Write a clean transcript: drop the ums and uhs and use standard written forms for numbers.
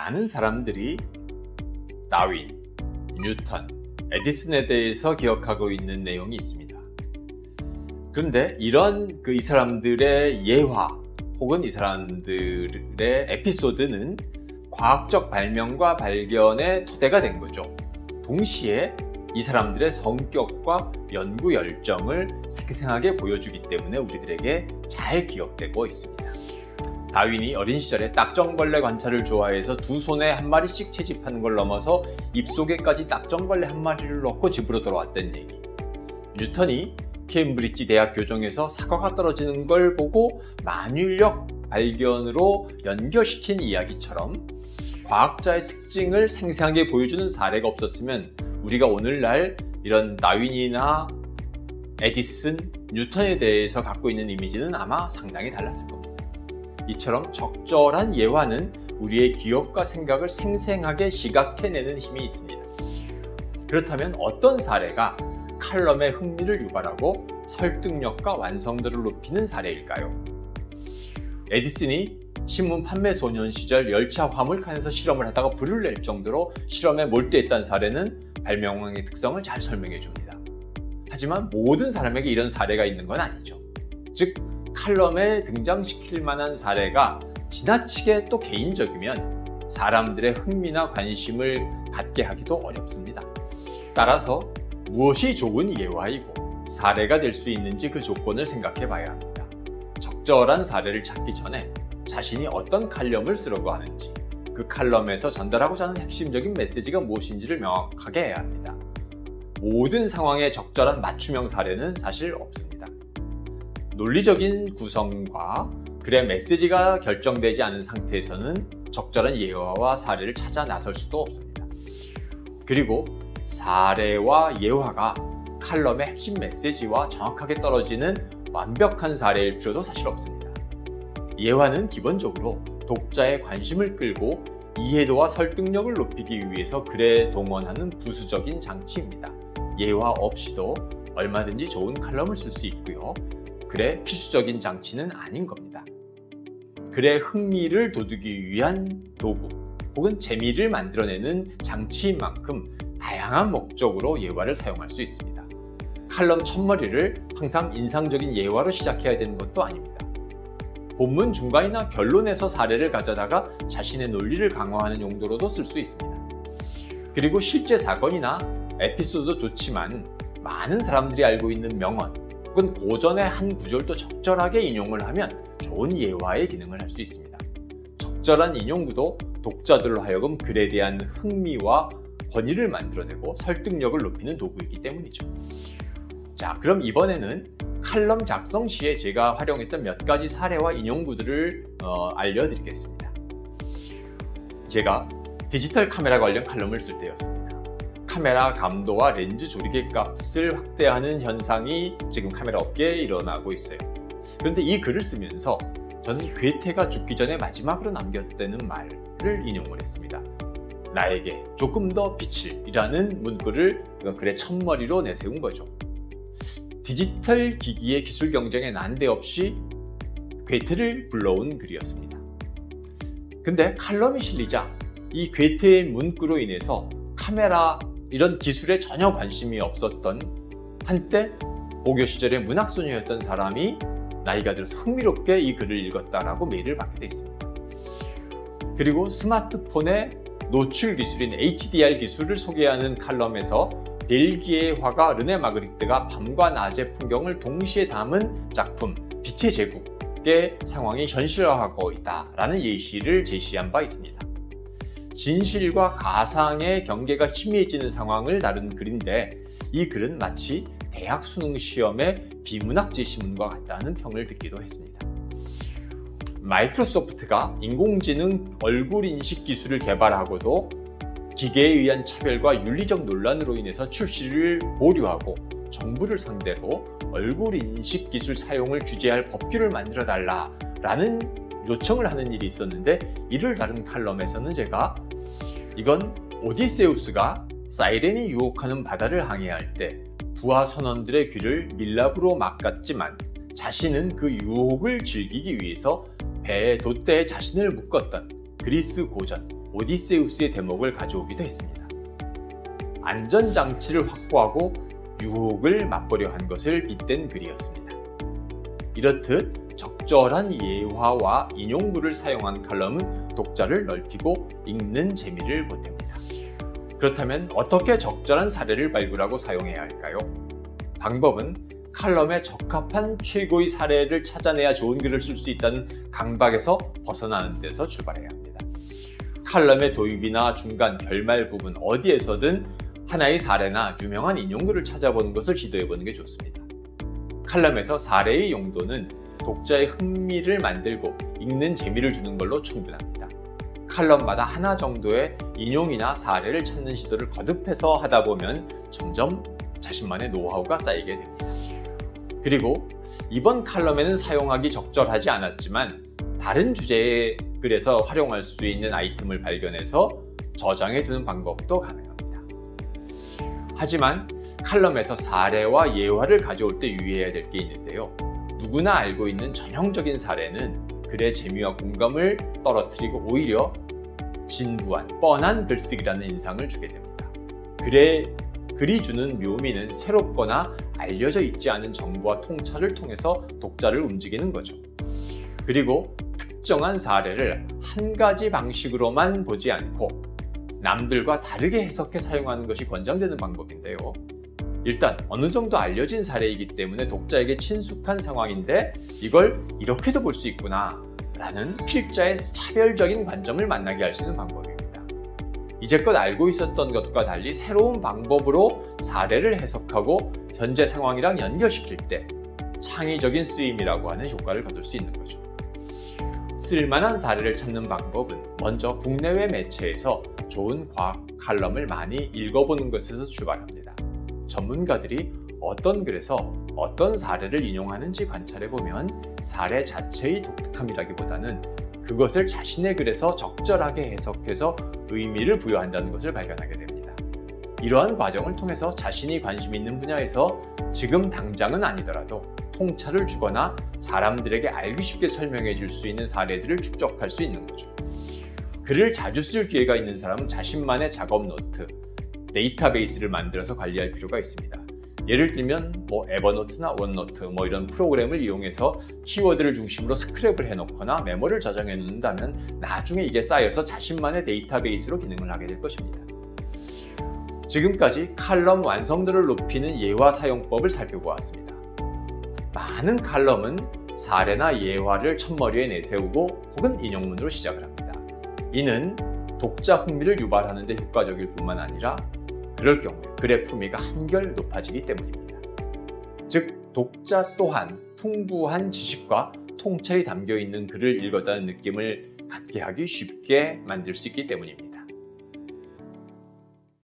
많은 사람들이 다윈, 뉴턴, 에디슨에 대해서 기억하고 있는 내용이 있습니다. 그런데 이런 이 사람들의 예화 혹은 이 사람들의 에피소드는 과학적 발명과 발견의 토대가 된 거죠. 동시에 이 사람들의 성격과 연구 열정을 생생하게 보여주기 때문에 우리들에게 잘 기억되고 있습니다. 다윈이 어린 시절에 딱정벌레 관찰을 좋아해서 두 손에 한 마리씩 채집하는 걸 넘어서 입속에까지 딱정벌레 한 마리를 넣고 집으로 돌아왔다는 얘기. 뉴턴이 케임브리지 대학 교정에서 사과가 떨어지는 걸 보고 만유인력 발견으로 연결시킨 이야기처럼 과학자의 특징을 생생하게 보여주는 사례가 없었으면 우리가 오늘날 이런 다윈이나 에디슨, 뉴턴에 대해서 갖고 있는 이미지는 아마 상당히 달랐을 겁니다. 이처럼 적절한 예화는 우리의 기억과 생각을 생생하게 시각해내는 힘이 있습니다. 그렇다면 어떤 사례가 칼럼의 흥미를 유발하고 설득력과 완성도를 높이는 사례일까요? 에디슨이 신문 판매 소년 시절 열차 화물칸에서 실험을 하다가 불을 낼 정도로 실험에 몰두했다는 사례는 발명왕의 특성을 잘 설명해 줍니다. 하지만 모든 사람에게 이런 사례가 있는 건 아니죠. 즉, 칼럼에 등장시킬 만한 사례가 지나치게 또 개인적이면 사람들의 흥미나 관심을 갖게 하기도 어렵습니다. 따라서 무엇이 좋은 예화이고 사례가 될 수 있는지 그 조건을 생각해 봐야 합니다. 적절한 사례를 찾기 전에 자신이 어떤 칼럼을 쓰려고 하는지, 그 칼럼에서 전달하고자 하는 핵심적인 메시지가 무엇인지를 명확하게 해야 합니다. 모든 상황에 적절한 맞춤형 사례는 사실 없습니다. 논리적인 구성과 글의 메시지가 결정되지 않은 상태에서는 적절한 예화와 사례를 찾아 나설 수도 없습니다. 그리고 사례와 예화가 칼럼의 핵심 메시지와 정확하게 떨어지는 완벽한 사례일 필요도 사실 없습니다. 예화는 기본적으로 독자의 관심을 끌고 이해도와 설득력을 높이기 위해서 글에 동원하는 부수적인 장치입니다. 예화 없이도 얼마든지 좋은 칼럼을 쓸 수 있고요. 글의 필수적인 장치는 아닌 겁니다. 글의 흥미를 돋우기 위한 도구 혹은 재미를 만들어내는 장치인 만큼 다양한 목적으로 예화를 사용할 수 있습니다. 칼럼 첫머리를 항상 인상적인 예화로 시작해야 되는 것도 아닙니다. 본문 중간이나 결론에서 사례를 가져다가 자신의 논리를 강화하는 용도로도 쓸 수 있습니다. 그리고 실제 사건이나 에피소드도 좋지만 많은 사람들이 알고 있는 명언 혹은 고전의 한 구절도 적절하게 인용을 하면 좋은 예화의 기능을 할 수 있습니다. 적절한 인용구도 독자들로 하여금 글에 대한 흥미와 권위를 만들어내고 설득력을 높이는 도구이기 때문이죠. 자, 그럼 이번에는 칼럼 작성 시에 제가 활용했던 몇 가지 사례와 인용구들을 알려드리겠습니다. 제가 디지털 카메라 관련 칼럼을 쓸 때였습니다. 카메라 감도와 렌즈 조리개 값을 확대하는 현상이 지금 카메라 업계에 일어나고 있어요. 그런데 이 글을 쓰면서 저는 괴테가 죽기 전에 마지막으로 남겼다는 말을 인용을 했습니다. 나에게 조금 더 빛을 이라는 문구를 글의 첫머리로 내세운 거죠. 디지털 기기의 기술 경쟁에 난데없이 괴테를 불러온 글이었습니다. 근데 칼럼이 실리자 이 괴테의 문구로 인해서 카메라 이런 기술에 전혀 관심이 없었던 한때 고교 시절의 문학소녀였던 사람이 나이가 들어서 흥미롭게 이 글을 읽었다라고 메일을 받게 돼 있습니다. 그리고 스마트폰의 노출 기술인 HDR 기술을 소개하는 칼럼에서 벨기에 화가 르네 마그리트가 밤과 낮의 풍경을 동시에 담은 작품 빛의 제국의 상황이 현실화하고 있다라는 예시를 제시한 바 있습니다. 진실과 가상의 경계가 희미해지는 상황을 다룬 글인데 이 글은 마치 대학 수능 시험의 비문학 제시문과 같다는 평을 듣기도 했습니다. 마이크로소프트가 인공지능 얼굴 인식 기술을 개발하고도 기계에 의한 차별과 윤리적 논란으로 인해서 출시를 보류하고 정부를 상대로 얼굴 인식 기술 사용을 규제할 법규를 만들어 달라라는 요청을 하는 일이 있었는데 이를 다룬 칼럼에서는 제가 이건 오디세우스가 사이렌이 유혹하는 바다를 항해할 때 부하 선원들의 귀를 밀랍으로 막았지만 자신은 그 유혹을 즐기기 위해서 배의 돛대에 자신을 묶었던 그리스 고전 오디세우스의 대목을 가져오기도 했습니다. 안전장치를 확보하고 유혹을 맛보려 한 것을 빗댄 글이었습니다. 이렇듯 적절한 예화와 인용구를 사용한 칼럼은 독자를 넓히고 읽는 재미를 보탭니다. 그렇다면 어떻게 적절한 사례를 발굴하고 사용해야 할까요? 방법은 칼럼에 적합한 최고의 사례를 찾아내야 좋은 글을 쓸 수 있다는 강박에서 벗어나는 데서 출발해야 합니다. 칼럼의 도입이나 중간, 결말 부분 어디에서든 하나의 사례나 유명한 인용글을 찾아보는 것을 시도해보는 게 좋습니다. 칼럼에서 사례의 용도는 독자의 흥미를 만들고 읽는 재미를 주는 걸로 충분합니다. 칼럼마다 하나 정도의 인용이나 사례를 찾는 시도를 거듭해서 하다 보면 점점 자신만의 노하우가 쌓이게 됩니다. 그리고 이번 칼럼에는 사용하기 적절하지 않았지만 다른 주제의 글에서 활용할 수 있는 아이템을 발견해서 저장해 두는 방법도 가능합니다. 하지만 칼럼에서 사례와 예화를 가져올 때 유의해야 될 게 있는데요. 누구나 알고 있는 전형적인 사례는 글의 재미와 공감을 떨어뜨리고 오히려 진부한, 뻔한 글쓰기라는 인상을 주게 됩니다. 글이 주는 묘미는 새롭거나 알려져 있지 않은 정보와 통찰을 통해서 독자를 움직이는 거죠. 그리고 특정한 사례를 한 가지 방식으로만 보지 않고 남들과 다르게 해석해 사용하는 것이 권장되는 방법인데요. 일단 어느 정도 알려진 사례이기 때문에 독자에게 친숙한 상황인데 이걸 이렇게도 볼 수 있구나 라는 필자의 차별적인 관점을 만나게 할 수 있는 방법입니다. 이제껏 알고 있었던 것과 달리 새로운 방법으로 사례를 해석하고 현재 상황이랑 연결시킬 때 창의적인 쓰임이라고 하는 효과를 거둘 수 있는 거죠. 쓸만한 사례를 찾는 방법은 먼저 국내외 매체에서 좋은 과학 칼럼을 많이 읽어보는 것에서 출발합니다. 전문가들이 어떤 글에서 어떤 사례를 인용하는지 관찰해보면 사례 자체의 독특함이라기보다는 그것을 자신의 글에서 적절하게 해석해서 의미를 부여한다는 것을 발견하게 됩니다. 이러한 과정을 통해서 자신이 관심 있는 분야에서 지금 당장은 아니더라도 통찰을 주거나 사람들에게 알기 쉽게 설명해 줄 수 있는 사례들을 축적할 수 있는 거죠. 글을 자주 쓸 기회가 있는 사람은 자신만의 작업 노트, 데이터베이스를 만들어서 관리할 필요가 있습니다. 예를 들면 에버노트나 원노트 이런 프로그램을 이용해서 키워드를 중심으로 스크랩을 해놓거나 메모를 저장해 놓는다면 나중에 이게 쌓여서 자신만의 데이터베이스로 기능을 하게 될 것입니다. 지금까지 칼럼 완성도를 높이는 예화 사용법을 살펴보았습니다. 많은 칼럼은 사례나 예화를 첫머리에 내세우고 혹은 인용문으로 시작을 합니다. 이는 독자 흥미를 유발하는 데 효과적일 뿐만 아니라 그럴 경우에 글의 품위가 한결 높아지기 때문입니다. 즉, 독자 또한 풍부한 지식과 통찰이 담겨 있는 글을 읽었다는 느낌을 갖게 하기 쉽게 만들 수 있기 때문입니다.